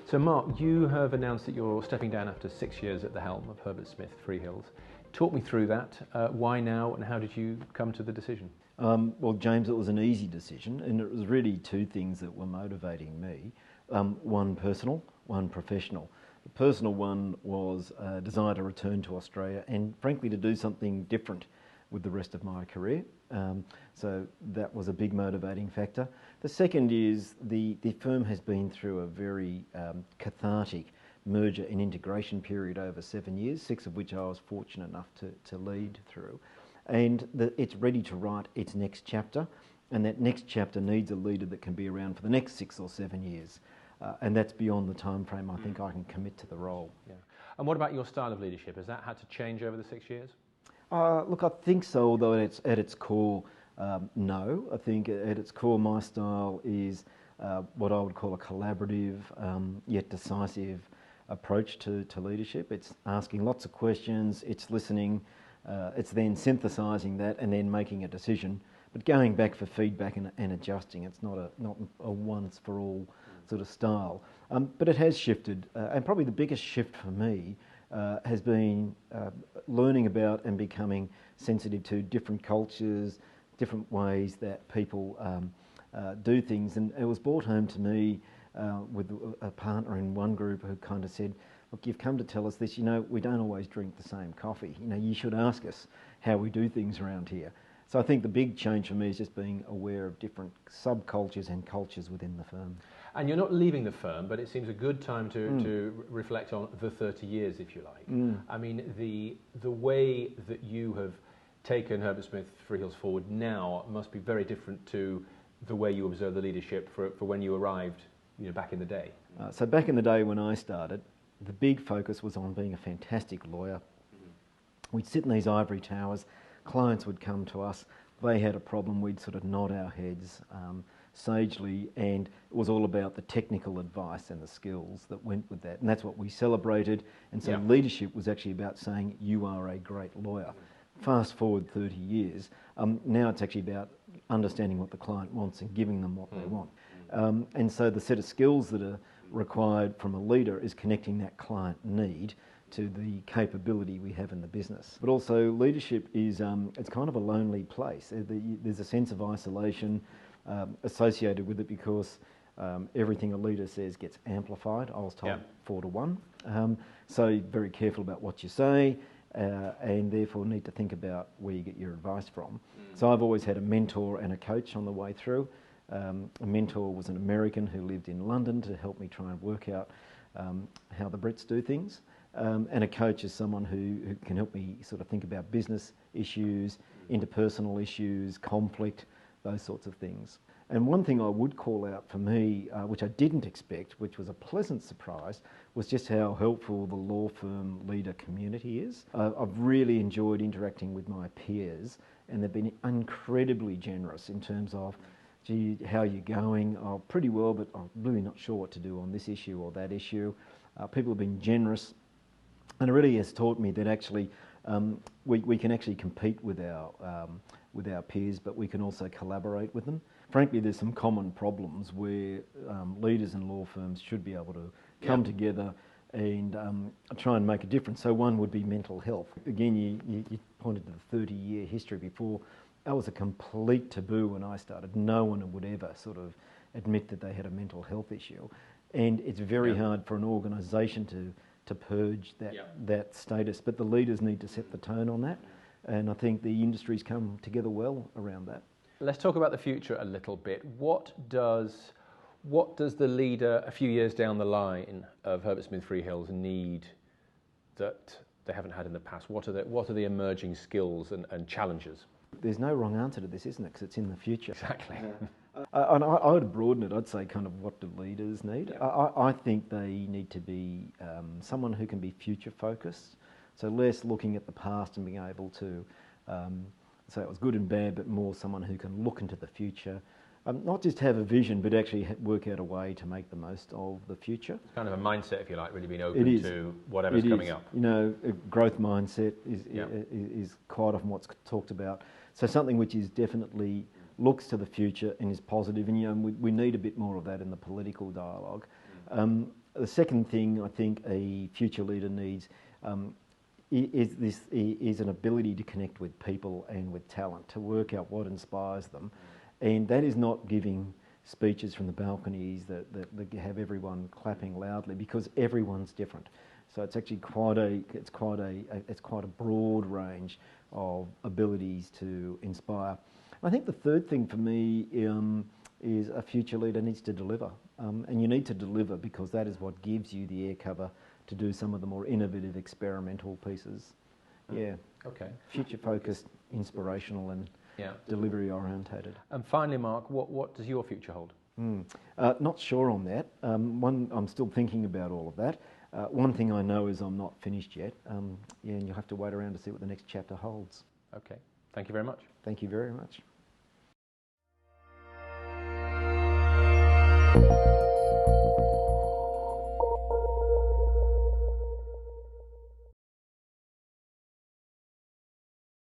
So Mark, you have announced that you're stepping down after 6 years at the helm of Herbert Smith Freehills. Talk me through that. Why now, and how did you come to the decision? Well, James, it was an easy decision, and it was really two things that were motivating me. One personal, one professional. The personal one was a desire to return to Australia and frankly to do something different with the rest of my career. So that was a big motivating factor. The second is the firm has been through a very cathartic merger and integration period over 7 years, 6 of which I was fortunate enough to lead through. And it's ready to write its next chapter, and that next chapter needs a leader that can be around for the next 6 or 7 years. And that's beyond the time frame I think I can commit to the role. Yeah. And what about your style of leadership? Has that had to change over the 6 years? Look, I think so, although at its core, no. I think at its core my style is what I would call a collaborative yet decisive approach to leadership. It's asking lots of questions, it's listening, it's then synthesising that and then making a decision, but going back for feedback and adjusting. It's not a once for all sort of style. But it has shifted, and probably the biggest shift for me has been learning about and becoming sensitive to different cultures, different ways that people do things. And it was brought home to me with a partner in one group who kind of said, look, you've come to tell us this, we don't always drink the same coffee. You should ask us how we do things around here. So I think the big change for me is just being aware of different subcultures and cultures within the firm. And you're not leaving the firm, but it seems a good time to reflect on the 30 years, if you like. I mean, the way that you have taken Herbert Smith Freehills forward now must be very different to the way you observe the leadership for when you arrived, back in the day. So back in the day when I started, the big focus was on being a fantastic lawyer. We'd sit in these ivory towers, clients would come to us, they had a problem, we'd sort of nod our heads sagely, and it was all about the technical advice and the skills that went with that, and that's what we celebrated. And so leadership was actually about saying you are a great lawyer. Fast forward 30 years, now it's actually about understanding what the client wants and giving them what they want. And so the set of skills that are required from a leader is connecting that client need to the capability we have in the business. But also leadership is, it's kind of a lonely place. There's a sense of isolation associated with it because everything a leader says gets amplified. I was told 4 to 1. So very careful about what you say and therefore need to think about where you get your advice from. So I've always had a mentor and a coach on the way through. A mentor was an American who lived in London to help me try and work out how the Brits do things. And a coach is someone who can help me sort of think about business issues, interpersonal issues, conflict, those sorts of things. And one thing I would call out for me, which I didn't expect, which was a pleasant surprise, was just how helpful the law firm leader community is. I've really enjoyed interacting with my peers, and they've been incredibly generous in terms of, gee, how are you going? Oh, pretty well, but I'm really not sure what to do on this issue or that issue. People have been generous, and it really has taught me that actually we can actually compete with our peers, but we can also collaborate with them. Frankly, there's some common problems where leaders in law firms should be able to come together and try and make a difference. So one would be mental health. Again, you pointed to the 30-year history before. That was a complete taboo when I started. No one would ever sort of admit that they had a mental health issue. And it's very hard for an organisation to purge that status. But the leaders need to set the tone on that. And I think the industry's come together well around that. Let's talk about the future a little bit. What does the leader a few years down the line of Herbert Smith Freehills need that they haven't had in the past? What are the emerging skills and challenges? There's no wrong answer to this, isn't it? Because it's in the future. Exactly. I would broaden it. I'd say kind of what do leaders need? Yeah. I think they need to be someone who can be future focused. So less looking at the past and being able to say it was good and bad, but more someone who can look into the future. Not just have a vision, but actually work out a way to make the most of the future. It's kind of a mindset, if you like, really being open to whatever's coming up. You know, a growth mindset is quite often what's talked about. So something which is definitely looks to the future and is positive, and you know, we need a bit more of that in the political dialogue. The second thing I think a future leader needs is an ability to connect with people and with talent, to work out what inspires them. And that is not giving speeches from the balconies that have everyone clapping loudly, because everyone's different. So it's actually quite a broad range of abilities to inspire. I think the third thing for me is a future leader needs to deliver, and you need to deliver because that is what gives you the air cover to do some of the more innovative experimental pieces. Yeah. Okay. Future focused, inspirational, and delivery orientated. And finally, Mark, what does your future hold? Not sure on that. I'm still thinking about all of that. One thing I know is I'm not finished yet. And you'll have to wait around to see what the next chapter holds. Okay. Thank you very much. Thank you very much.